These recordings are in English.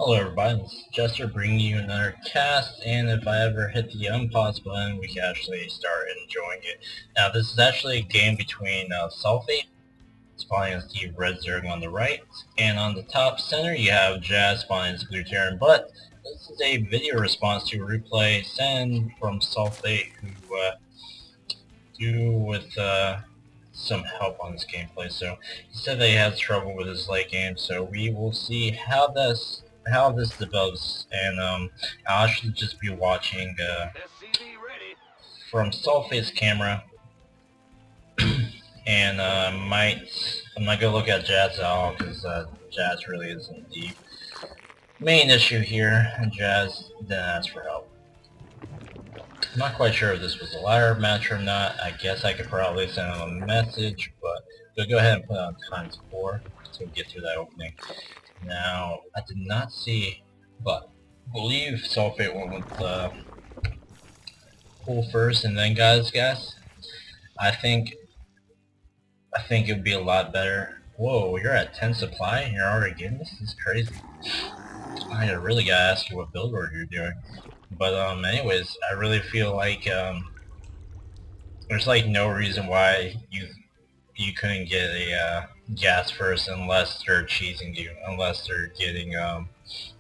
Hello everybody, this is Jester bringing you another cast, and if I ever hit the unpause button, we can actually start enjoying it. Now this is actually a game between Sulphate, spawning as the red Zerg on the right, and on the top center you have Jazz spawning as Blue Terran, but this is a video response to a replay sent from Sulphate who do with some help on this gameplay. So he said that he has trouble with his late game, so we will see how this develops, and I'll actually just be watching from Sulphate's camera, and I'm not gonna look at Jazz at all because Jazz really isn't the main issue here, and Jazz didn't ask for help. I'm not quite sure if this was a ladder match or not. I guess I could probably send him a message, but we'll go ahead and put it on times 4 so we get through that opening. Now, I did not see, but I believe Sulphate went with pool first and then guys. I think it would be a lot better. Whoa, you're at 10 supply and you're already getting this? This is crazy. I really gotta ask you what build order you're doing. But anyways, I really feel like there's like no reason why you couldn't get a gas first unless they're cheesing you, unless they're getting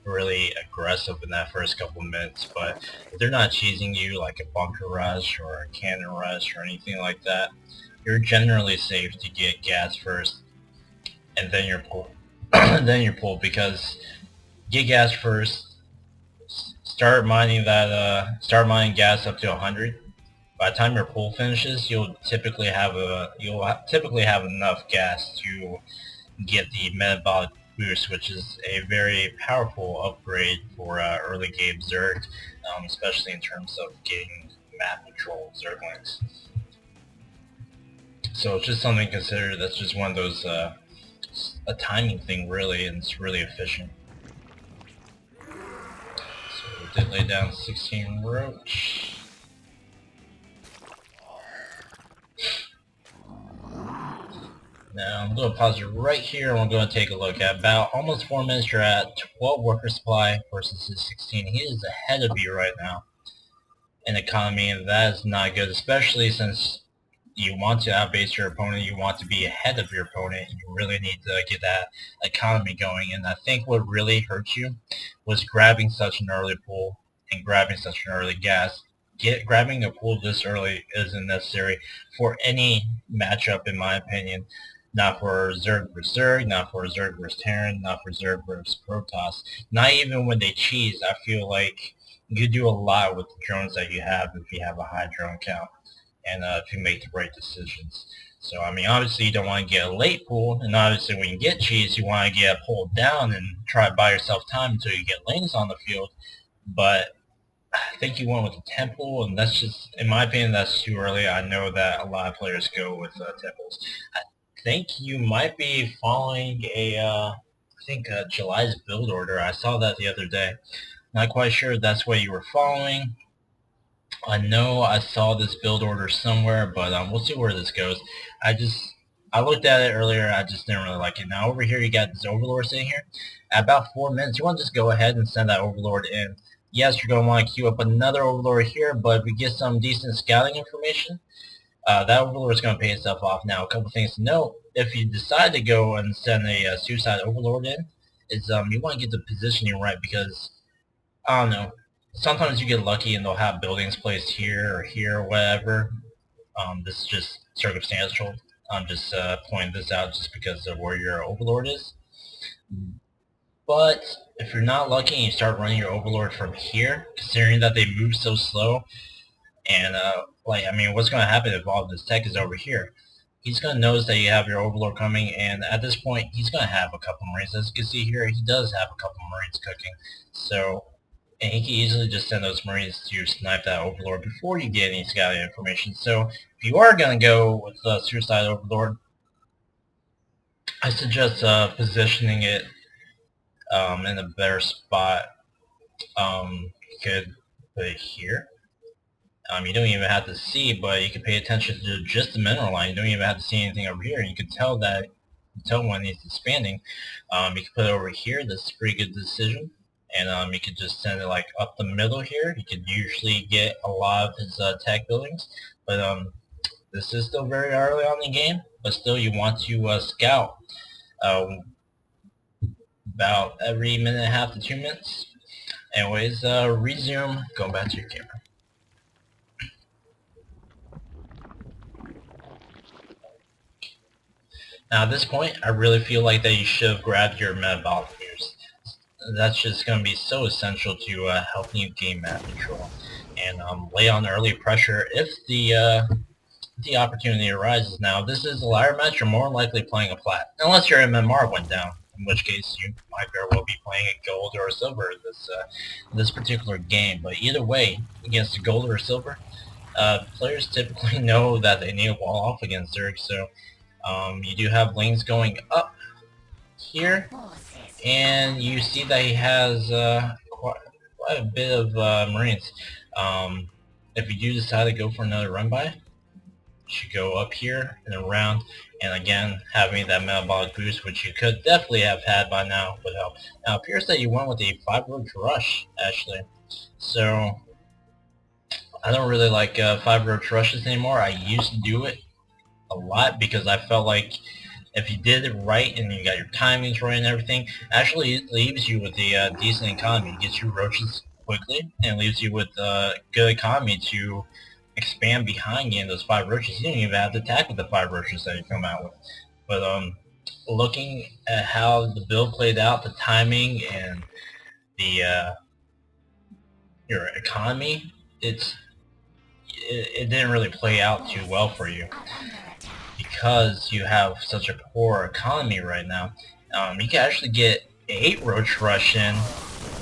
really aggressive in that first couple minutes. But if they're not cheesing you like a bunker rush or a cannon rush or anything like that, you're generally safe to get gas first and then your pull. Then your pull, because get gas first, start mining gas up to 100. By the time your pull finishes, you'll typically have enough gas to get the metabolic boost, which is a very powerful upgrade for early game Zerg, especially in terms of getting map control Zerglings. So it's just something to consider. That's just one of those a timing thing really, and it's really efficient. Did lay down 16 roach. Now I'm going to pause it right here, and we're going to take a look at about almost 4 minutes. You're at 12 worker supply versus his 16. He is ahead of you right now in economy, and that is not good, especially since you want to outbase your opponent, you want to be ahead of your opponent, you really need to get that economy going. And I think what really hurt you was grabbing such an early pull and grabbing such an early gas. Grabbing a pull this early isn't necessary for any matchup, in my opinion. Not for Zerg vs Zerg, not for Zerg vs Terran, not for Zerg vs Protoss. Not even when they cheese, I feel like you do a lot with the drones that you have if you have a high drone count, and if you make the right decisions. So, I mean, obviously you don't want to get a late pull, and obviously when you get cheese, you want to get pulled down and try to buy yourself time until you get lanes on the field. But I think you went with the temple, and that's just, in my opinion, that's too early. I know that a lot of players go with temples. I think you might be following July's build order. I saw that the other day. Not quite sure if that's what you were following. I know I saw this build order somewhere, but we'll see where this goes. I looked at it earlier. I just didn't really like it. Now over here, you got this Overlord sitting here. At about 4 minutes, you want to just go ahead and send that Overlord in. Yes, you're going to want to queue up another Overlord here, but if we get some decent scouting information, that Overlord is going to pay itself off. Now, a couple things to note: if you decide to go and send a suicide Overlord in, is you want to get the positioning right, because I don't know. Sometimes you get lucky and they'll have buildings placed here or whatever. This is just circumstantial. I'm just pointing this out just because of where your Overlord is. But if you're not lucky and you start running your Overlord from here, considering that they move so slow, and what's going to happen if all of this tech is over here? He's going to notice that you have your Overlord coming, and at this point, he's going to have a couple Marines. As you can see here, he does have a couple Marines cooking. So, and he can easily just send those Marines to snipe that Overlord before you get any scouting information. So, if you are going to go with the Suicide Overlord, I suggest positioning it in a better spot. You could put it here. You don't even have to see, but you can pay attention to just the mineral line. You don't even have to see anything over here. You can tell when it's expanding. You can put it over here. That's a pretty good decision. and you could just send it like up the middle here. You could usually get a lot of his tech buildings, but this is still very early on in the game. But still, you want to scout about every minute and a half to 2 minutes. Anyways, resume. Going back to your camera. Now at this point, I really feel like that you should have grabbed your metabolic boost. That's just going to be so essential to helping you gain map control and lay on early pressure if the opportunity arises. Now, this is a ladder match. You're more likely playing a plat, unless your MMR went down, in which case you might very well be playing a gold or a silver this particular game. But either way, against a gold or a silver, players typically know that they need to wall off against Zerg, so you do have lanes going up here, and you see that he has quite a bit of Marines. If you do decide to go for another run by, you should go up here and around, and again, having that metabolic boost, which you could definitely have had by now, would help. Now, it appears that you went with a 5-roach rush, actually. So, I don't really like 5-roach rushes anymore. I used to do it a lot because I felt like if you did it right and you got your timings right and everything, actually it leaves you with a decent economy. It gets you roaches quickly and leaves you with good economy to expand behind you in those 5 roaches. You don't even have to attack with the 5 roaches that you come out with. But looking at how the build played out, the timing and the your economy, it didn't really play out too well for you because you have such a poor economy right now. You can actually get 8 roach rush in,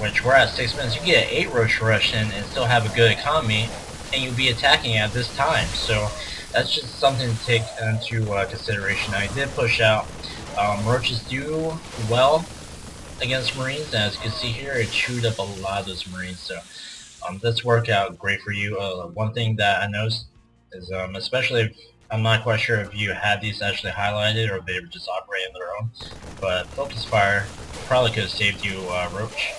which we're at 6 minutes. You get 8 roach rush in and still have a good economy, and you'll be attacking at this time. So that's just something to take into consideration. Now, he did push out. Roaches do well against Marines, and as you can see here, it chewed up a lot of those Marines. So this worked out great for you. One thing that I noticed is, especially if I'm not quite sure if you had these actually highlighted or if they were just operating on their own, but Focus Fire probably could have saved you Roach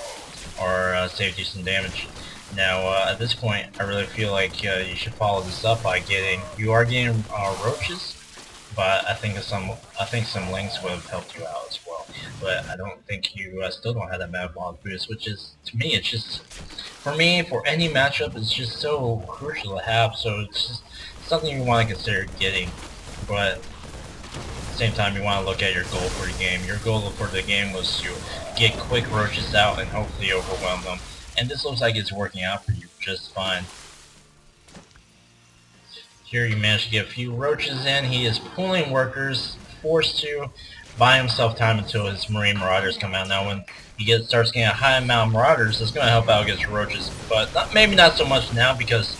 or saved you some damage. Now at this point, I really feel like you should follow this up by getting Roaches, but I think some links would have helped you out as well. But I don't think you still don't have that metabolic boost, which is, to me, it's just, for me, for any matchup, it's just so crucial to have. So it's just something you want to consider getting, but at the same time you want to look at your goal for the game. Your goal for the game was to get quick roaches out and hopefully overwhelm them, and this looks like it's working out for you just fine. Here you managed to get a few roaches in. He is pulling workers, forced to buy himself time until his Marine Marauders come out. Now when he starts getting a high amount of Marauders, it's going to help out against roaches, but maybe not so much now, because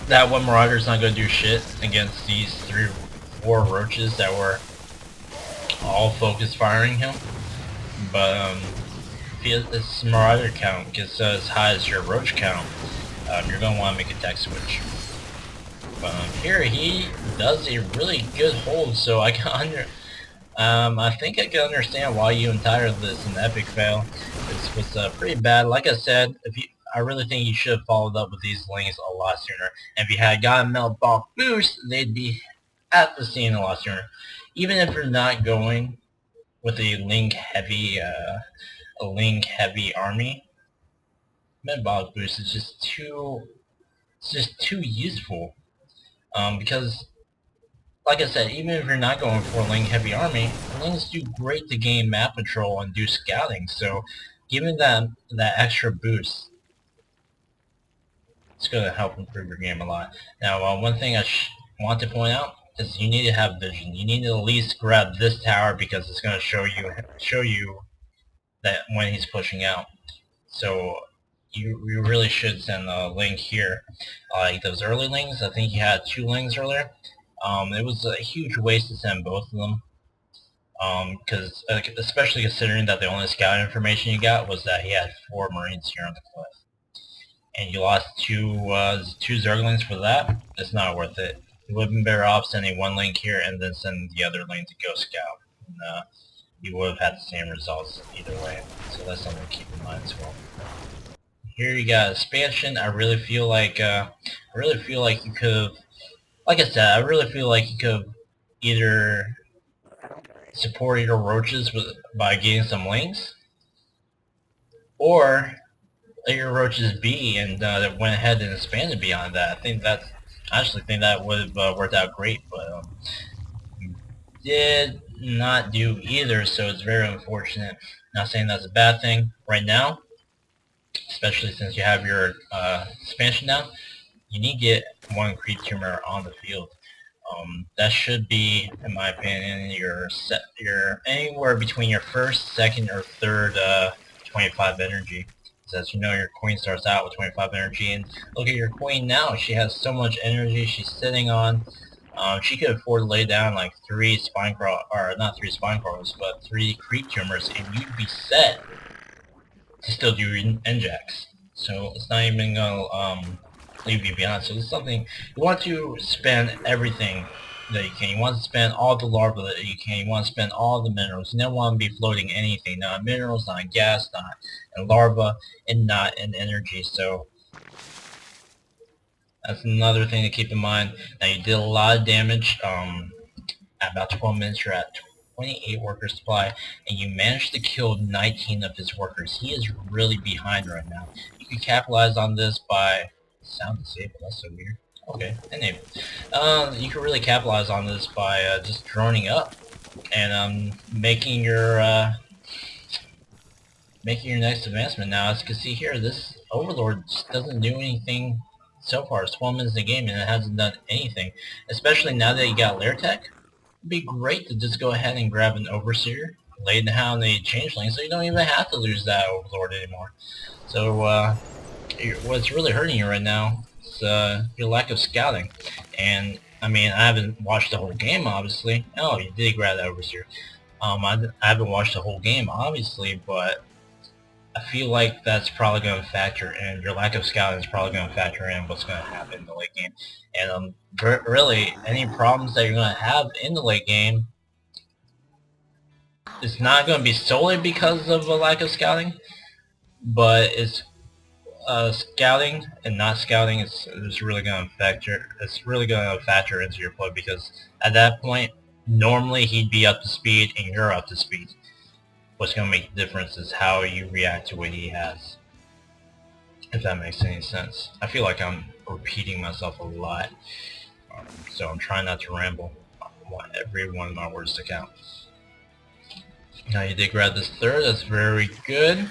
that one Marauder is not going to do shit against these 4 roaches that were all focus firing him. But if this Marauder count gets as high as your roach count, you're going to want to make a tech switch. But here he does a really good hold, so I can I think I can understand why you entitled this an epic fail. This was pretty bad. Like I said, I really think you should have followed up with these lanes a lot sooner. And if you had gotten metabolic boost, they'd be at the scene a lot sooner. Even if you're not going with a link heavy army, metabolic boost is just too useful. Because, like I said, even if you're not going for a link heavy army, links do great to gain map control and do scouting. So, giving them that extra boost, it's going to help improve your game a lot. Now, one thing I want to point out is you need to have vision. You need to at least grab this tower because it's going to show you that when he's pushing out. So you really should send a link here. Like those early links, I think he had 2 links earlier. It was a huge waste to send both of them. Because especially considering that the only scout information you got was that he had 4 Marines here on the cliff. And you lost 2 Zerglings for that, it's not worth it. You would have been better off sending 1 link here and then sending the other link to go scout. And, you would have had the same results either way. So that's something to keep in mind as well. Here you got expansion. I really feel like you could have, like I said, I really feel like you could have either supported your roaches by getting some links, or let your roaches be and that went ahead and expanded beyond that. I actually think that would have worked out great, but did not do either, so it's very unfortunate. Not saying that's a bad thing right now, especially since you have your expansion now. You need to get one creep tumor on the field. That should be, in my opinion, your anywhere between your first, second, or third 25 energy. So as you know, your queen starts out with 25 energy, and look at your queen now. She has so much energy she's sitting on. She could afford to lay down like 3 spine crawl, or not 3 spine crawlers, but 3 creep tumors, and you'd be set to still do your NJAX. So it's not even gonna leave you behind. So it's something you want to spend everything that you can. You want to spend all the larvae that you can. You want to spend all the minerals. You don't want to be floating anything, not minerals, not gas, not in larva, and not in energy. So that's another thing to keep in mind. Now you did a lot of damage. At about 12 minutes, you're at 28 worker supply, and you managed to kill 19 of his workers. He is really behind right now. You can capitalize on this by... Sound disabled, that's so weird. Okay, enable. You can really capitalize on this by just droning up and making your next advancement. Now, as you can see here, this Overlord just doesn't do anything so far. It's 12 minutes in the game and it hasn't done anything. Especially now that you got Lair Tech, it'd be great to just go ahead and grab an Overseer, lay down a Changeling, so you don't even have to lose that Overlord anymore. So, what's really hurting you right now is your lack of scouting. And, I mean, I haven't watched the whole game, obviously. Oh, you did grab that Overseer. I haven't watched the whole game, obviously, but I feel like that's probably going to factor in. Your lack of scouting is probably going to factor in what's going to happen in the late game. And really, any problems that you're going to have in the late game, it's not going to be solely because of a lack of scouting, but it's scouting and not scouting is really going to factor. It's really going to factor into your play, because at that point, normally he'd be up to speed and you're up to speed. What's going to make the difference is how you react to what he has, if that makes any sense. I feel like I'm repeating myself a lot, so I'm trying not to ramble. I want every one of my words to count. Now you did grab this third, that's very good.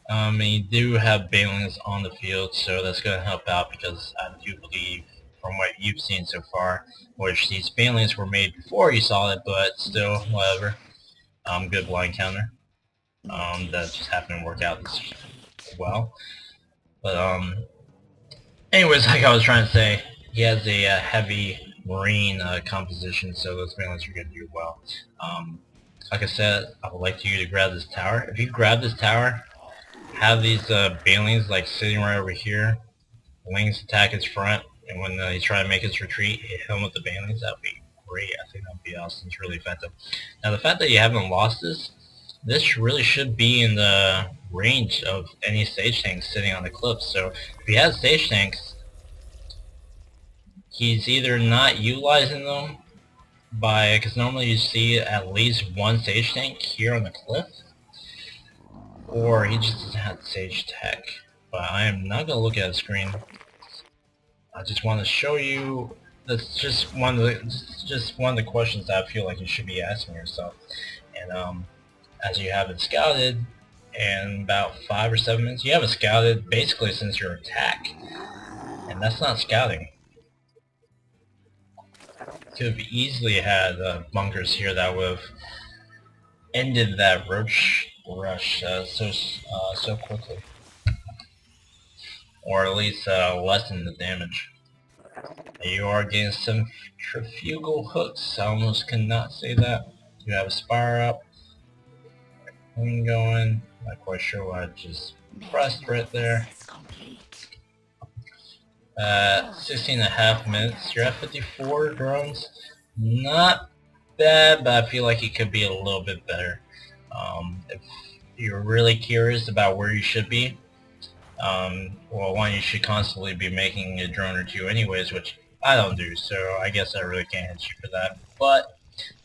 And you do have Banelings on the field, so that's going to help out, because I do believe, from what you've seen so far, which these Banelings were made before you saw it, but still, whatever. Good blind counter. That just happened to work out as well. But anyways, like I was trying to say, he has a heavy marine composition, so those Banelings are going to do well. Like I said, I would like you to grab this tower. If you grab this tower, have these Banelings like sitting right over here. Lings attack his front, and when he's trying to make his retreat, hit him with the Banelings. That would be great. I think that would be awesome. It's really effective. Now, the fact that you haven't lost this really should be in the range of any stage tanks sitting on the cliff. So if he has stage tanks, he's either not utilizing them because normally you see at least one stage tank here on the cliff, or he just doesn't have sage tech. But I am not going to look at the screen. I just want to show you. That's just one of the questions that I feel like you should be asking yourself. And as you haven't scouted in about 5 or 7 minutes, you haven't scouted basically since your attack, and that's not scouting. Could have easily had bunkers here that would have ended that roach rush so quickly, or at least lessen the damage. You are getting some centrifugal hooks. I almost cannot say that. You have a spire up, clean going. Not quite sure what I just pressed right there. 16.5 minutes. You're at 54 drones. Not bad, but I feel like it could be a little bit better. If you're really curious about where you should be, well, one, you should constantly be making a drone or two anyways, which I don't do, so I guess I really can't hit you for that. But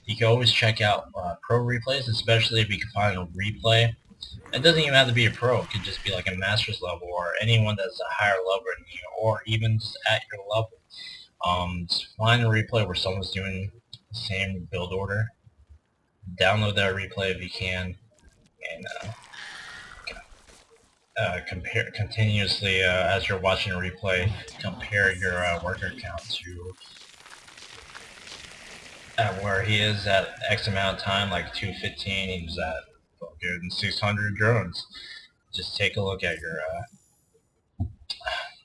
you can always check out pro replays, especially if you can find a replay. It doesn't even have to be a pro. It could just be like a master's level or anyone that's a higher level than you, or even just at your level. Just find a replay where someone's doing the same build order. Download that replay if you can, and compare continuously as you're watching a replay. Compare your worker count to where he is at X amount of time, like 215. He's at fucking 600 drones. Just take a look at your.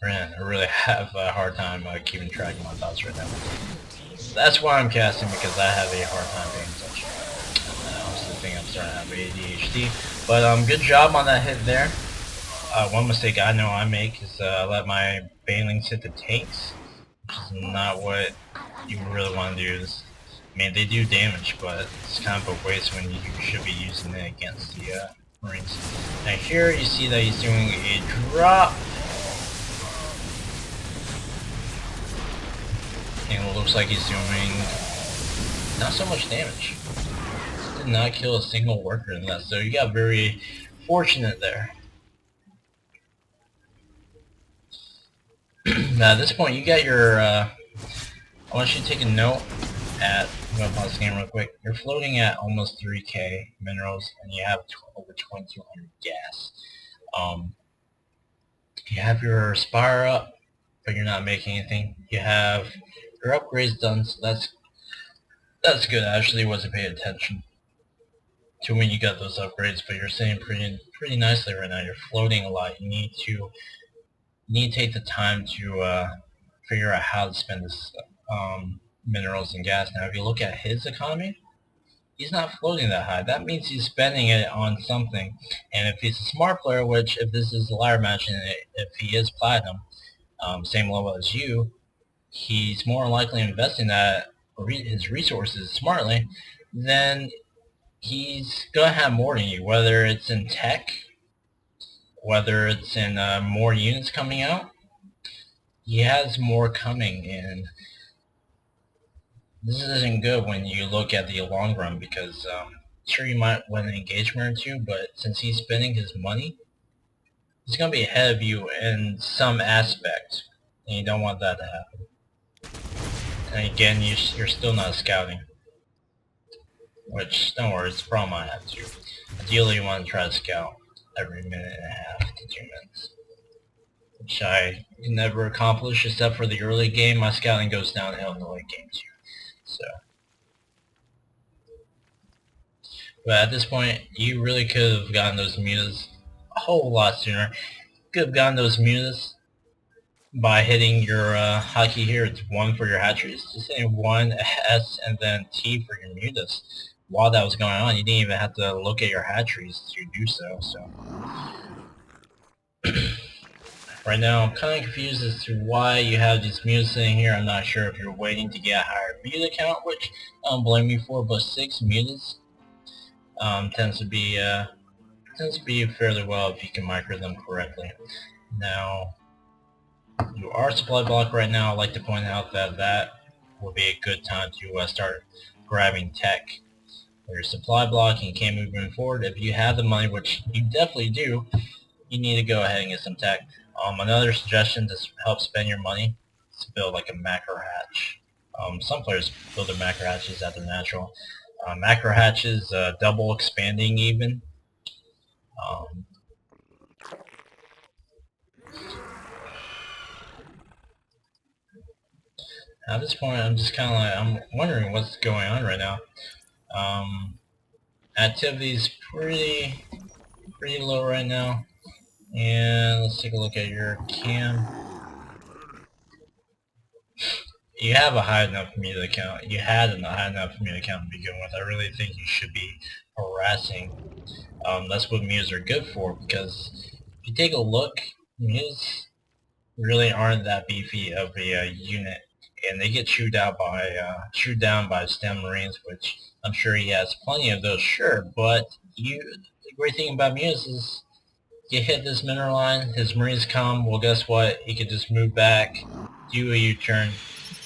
Man, I really have a hard time keeping track of my thoughts right now. That's why I'm casting, because I have a hard time paying attention. I also think I'm starting to have ADHD. But good job on that hit there. One mistake I know I make is let my banelings hit the tanks, which is not what you really want to do. I mean, they do damage, but it's kind of a waste when you should be using it against the Marines. Now here you see that he's doing a drop. And it looks like he's doing not so much damage. Did not kill a single worker in that, so you got very fortunate there. Now at this point you got your, I want you to take a note at, I'm going to pause the game real quick. You're floating at almost 3k minerals and you have over 2200 gas. You have your spire up, but you're not making anything. You have your upgrades done, so that's good. I actually wasn't paying attention to when you got those upgrades, but you're saying pretty nicely right now. You're floating a lot. You need to take the time to figure out how to spend this minerals and gas. Now, if you look at his economy, he's not floating that high. That means he's spending it on something. And if he's a smart player, which if this is a ladder match and if he is platinum, same level as you, he's more likely investing that his resources smartly, then he's gonna have more than you. Whether it's in tech, whether it's in more units coming out, he has more coming, and this isn't good when you look at the long run, because sure, you might win an engagement or two, but since he's spending his money, he's gonna be ahead of you in some aspect, and you don't want that to happen. And again, you're still not scouting, which, don't worry, it's a problem I have too. Ideally, you want to try to scout every minute and a half to 2 minutes, which I can never accomplish except for the early game. My scouting goes downhill in the late game too. So, but at this point, you really could have gotten those mutas a whole lot sooner. Could have gotten those mutas by hitting your hotkey here. It's 1 for your hatcheries. Just hitting 1, S, and then T for your mutas. While that was going on, you didn't even have to look at your hatcheries to do so. Right now, I'm kind of confused as to why you have these mutas sitting here. I'm not sure if you're waiting to get a higher muta count, which I don't blame you for, but 6 mutas tends to be fairly well if you can micro them correctly. Now, you are supply block right now. I'd like to point out that will be a good time to start grabbing tech. Your supply block and you can't move moving forward. If you have the money, which you definitely do, you need to go ahead and get some tech. Another suggestion to help spend your money is to build like a macro hatch. Some players build their macro hatches at their natural. Macro hatches, double expanding even. At this point, I'm just kind of like, I'm wondering what's going on right now. Activity's pretty low right now. And let's take a look at your cam. You have a high enough muta count. You had a high enough muta count to begin with. I really think you should be harassing. That's what mutas are good for, because if you take a look, mutas really aren't that beefy of a unit and they get chewed down by STEM Marines, which I'm sure he has plenty of those, sure. But the great thing about Muse is you hit this mineral line, his Marines come. Well, guess what? He could just move back, do a U-turn,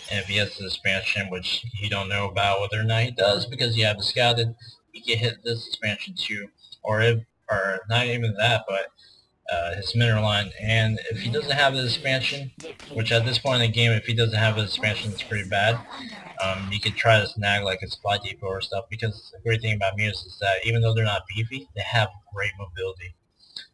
and if he has the expansion, which you don't know about whether or not he does because you haven't scouted, he can hit this expansion too, or not even that, but his mineral line. And if he doesn't have his expansion, which at this point in the game, if he doesn't have his expansion, it's pretty bad. You could try to snag like a supply depot or stuff, because the great thing about Muse is that even though they're not beefy, they have great mobility.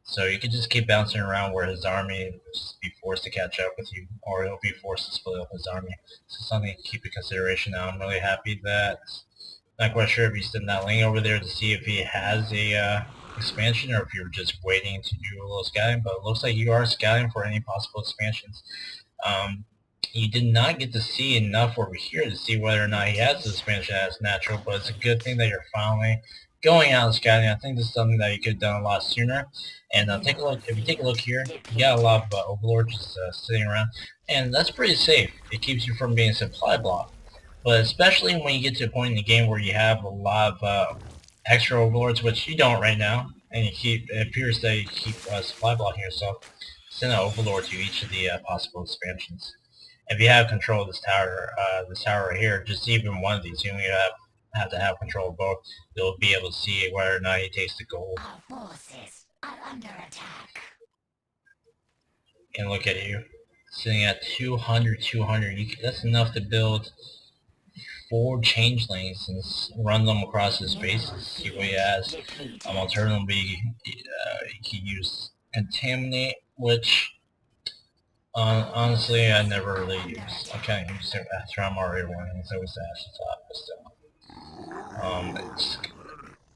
So you could just keep bouncing around where his army will just be forced to catch up with you, or he'll be forced to split up his army. So something to keep in consideration now. I'm really happy that, not quite sure if he's sending that link over there to see if he has a expansion, or if you're just waiting to do a little scouting, but it looks like you are scouting for any possible expansions. You did not get to see enough over here to see whether or not he has the expansion as natural, but it's a good thing that you're finally going out and scouting. I think this is something that you could have done a lot sooner. And take a look. If you take a look here, you got a lot of overlords just sitting around, and that's pretty safe. It keeps you from being supply blocked. But especially when you get to a point in the game where you have a lot of extra overlords, which you don't right now, and it appears that you keep supply blocking yourself, send an overlord to each of the possible expansions. If you have control of this tower right here, just even one of these, you only have to have control of both. You'll be able to see whether or not he takes the gold. Our forces are under attack. And look at you, sitting at 200. That's enough to build 4 changelings and run them across his bases. See what he has. Alternatively, he can use Contaminate, which honestly I never really use. I kind of use it after I'm already running. It's always the afterthought, but still. It's,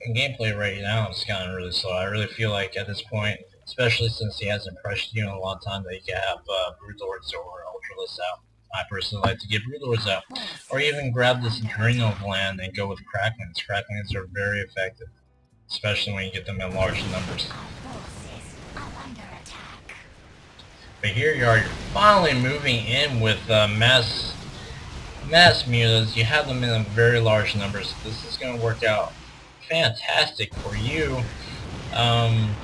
in gameplay right now, it's kind of really slow. I really feel like at this point, especially since he hasn't pressured you in a long time, that you can have Broodlords or Ultralists out. I personally like to get Broodlords out. Or even grab this Adrenal gland and go with Cracklings. Cracklings are very effective, especially when you get them in large numbers. But here you are, you're finally moving in with mass mutas. You have them in very large numbers. This is going to work out fantastic for you. I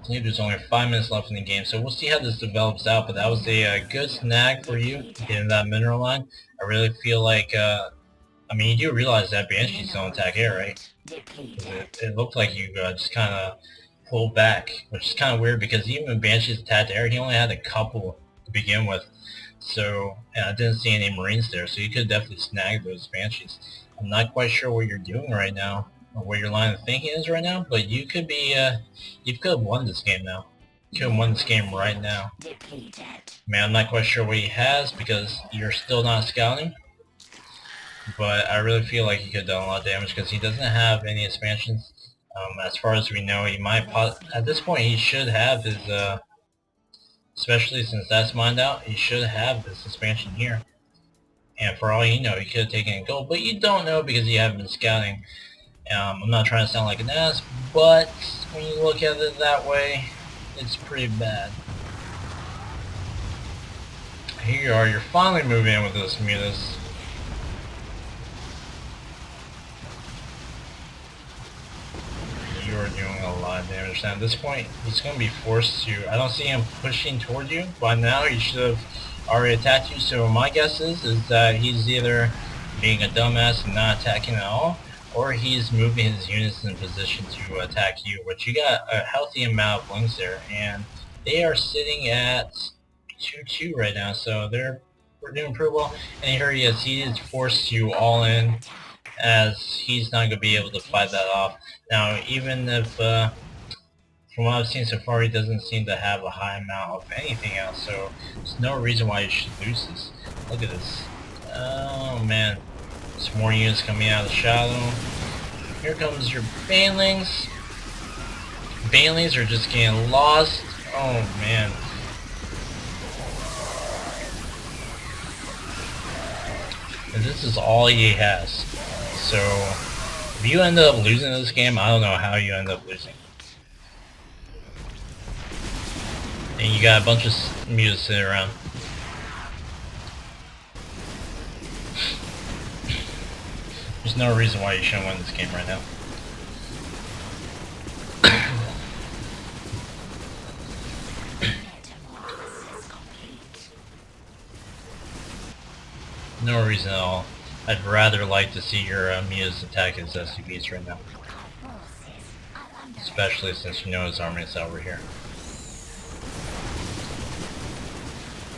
believe there's only 5 minutes left in the game, so we'll see how this develops out, but that was a good snag for you, getting that mineral line. I really feel like, I mean, you do realize that Banshees don't attack air, right? It looked like you just kind of pulled back, which is kind of weird, because even when Banshees attacked air, he only had a couple to begin with. So, and I didn't see any Marines there, so you could definitely snag those Banshees. I'm not quite sure what you're doing right now, or what your line of thinking is right now, but you could be, you could have won this game now. You could have won this game right now. Man, I'm not quite sure what he has, because you're still not scouting, but I really feel like he could have done a lot of damage, because he doesn't have any expansions. As far as we know, he might, at this point, he should have his, especially since that's mined out, he should have this expansion here. And for all you know, he could have taken a gold, but you don't know because you haven't been scouting. I'm not trying to sound like an ass, but when you look at it that way, it's pretty bad. Here you are, you're finally moving in with those mutas. You are doing a lot of damage. Now at this point, he's going to be forced to, I don't see him pushing toward you. By now, he should have already attacked you, so my guess is that he's either being a dumbass and not attacking at all, or he's moving his units in position to attack you, which you got a healthy amount of links there, and they are sitting at 2-2 right now, so they're doing pretty well. And here he is forced you all in, as he's not going to be able to fight that off. Now, even if, from what I've seen so far, he doesn't seem to have a high amount of anything else, so there's no reason why you should lose this. Look at this. Oh man. Some more units coming out of the shadow. Here comes your Banelings. Banelings are just getting lost. Oh man. And this is all he has. So, if you end up losing this game, I don't know how you end up losing. And you got a bunch of mutas sitting around. There's no reason why you shouldn't win this game right now. Metamorphosis complete. No reason at all. I'd rather like to see your Mia's attack as SCVs right now. Our forces are under Especially since you know his army is over here.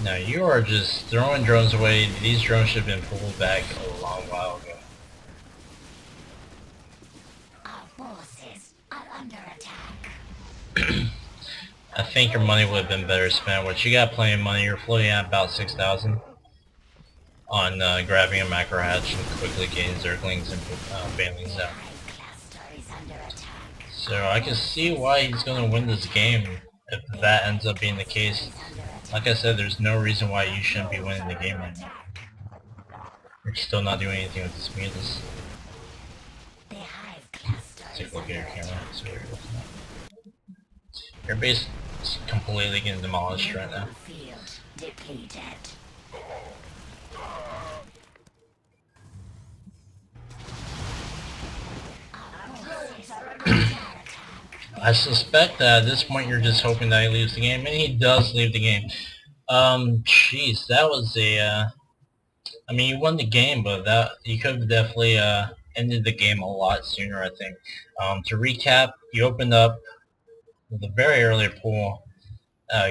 Now you are just throwing drones away. These drones should have been pulled back a long while ago. Our forces are under attack. I think your money would have been better spent. What you got plenty of money. You're floating at about 6,000 on grabbing a macro hatch and quickly getting zerglings and banelings out. Hive cluster is under attack. So I can see why he's going to win this game if that ends up being the case. Like I said, there's no reason why you shouldn't be winning the game right now. You're still not doing anything with this mutas. The hive cluster Take is a look at under your camera. attack. See what you're looking at. Your base is completely getting demolished right now. Field depleted. Our forces are under attack. I suspect that at this point you're just hoping that he leaves the game, and he does leave the game. Jeez, that was a, I mean, you won the game, but that, you could have definitely, ended the game a lot sooner, I think. To recap, you opened up with a very early pull,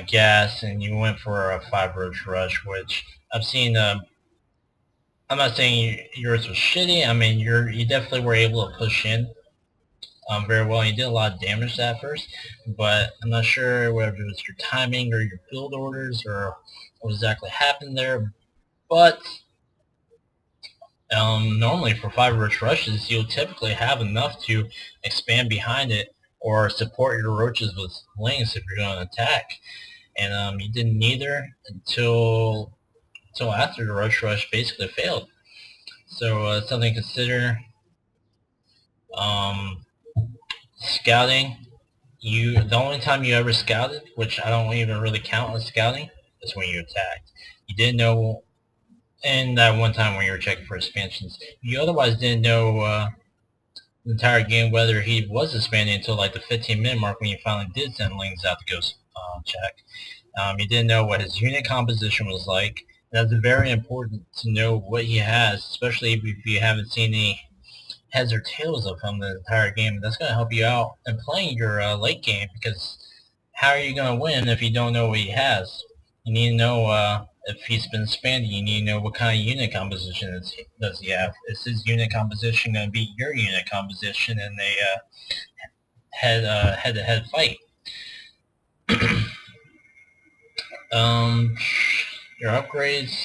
gas, and you went for a 5-roach rush, which I've seen, I'm not saying yours was shitty, I mean, you definitely were able to push in, very well. You did a lot of damage at first, but I'm not sure whether it was your timing or your build orders or what exactly happened there. But normally for 5-roach rushes, you'll typically have enough to expand behind it or support your roaches with lings if you're going to attack. And you did neither until after the roach rush basically failed. So something to consider. Scouting, the only time you ever scouted, which I don't even really count as scouting, is when you attacked. You didn't know, and that one time when you were checking for expansions, you otherwise didn't know the entire game whether he was expanding until like the 15-minute mark when you finally did send lings out to go check. You didn't know what his unit composition was like. That's very important to know what he has, especially if you haven't seen any heads or tails of him the entire game. That's going to help you out in playing your late game, because how are you going to win if you don't know what he has? You need to know if he's been expanding. You need to know what kind of unit composition does he have. Is his unit composition going to beat your unit composition in a head-to-head fight? Your upgrades.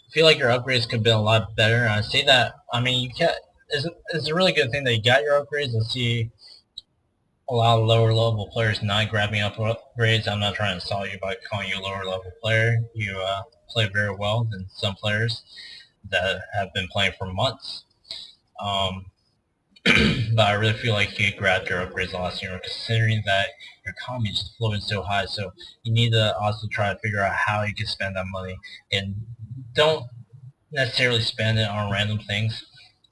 I feel like your upgrades could have been a lot better. I say that. I mean, you can't. It's a really good thing that you got your upgrades. I see a lot of lower level players not grabbing up upgrades. I'm not trying to insult you by calling you a lower level player. You play very well than some players that have been playing for months. But I really feel like you grabbed your upgrades last year, considering that your economy is floating so high. So you need to also try to figure out how you can spend that money, and don't necessarily spend it on random things.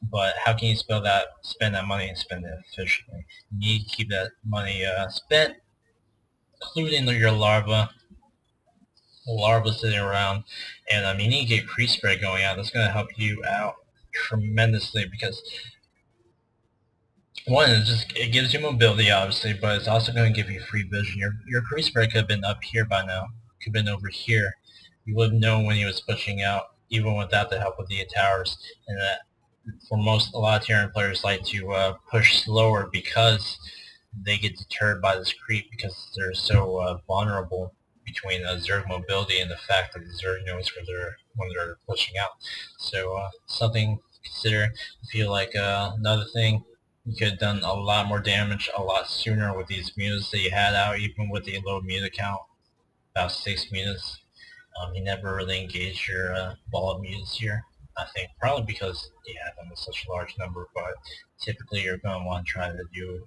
But how can you spend that money and spend it efficiently? You need to keep that money spent, including your larva sitting around, and you need to get crease spread going out. That's going to help you out tremendously, because one, it gives you mobility, obviously, but it's also going to give you free vision. Your crease spread could have been up here by now. Could have been over here. You would have known when he was pushing out, even without the help of the towers. And that, for a lot of Terran players like to push slower because they get deterred by this creep, because they're so vulnerable between Zerg mobility and the fact that the Zerg knows when they're pushing out. So something to consider. I feel like another thing, you could have done a lot more damage a lot sooner with these mutas that you had out, even with the low muta count, about 6 mutas. You never really engaged your ball of mutas here. I think probably because you have them in such a large number, but typically you're going to want to try to do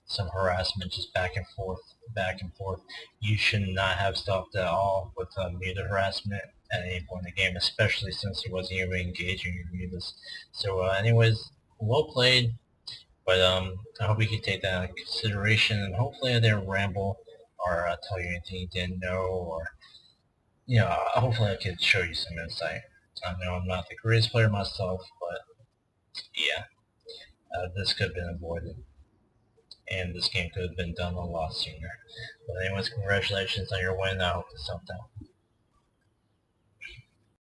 some harassment just back and forth. You should not have stopped at all with muta harassment at any point in the game, especially since he wasn't even engaging your mutas. So anyways, well played, but I hope you can take that into consideration, and hopefully I didn't ramble or tell you anything you didn't know, or hopefully I could show you some insight. I know I'm not the greatest player myself, but yeah, this could have been avoided, and this game could have been done a lot sooner. But anyways, congratulations on your win. I hope this helped out.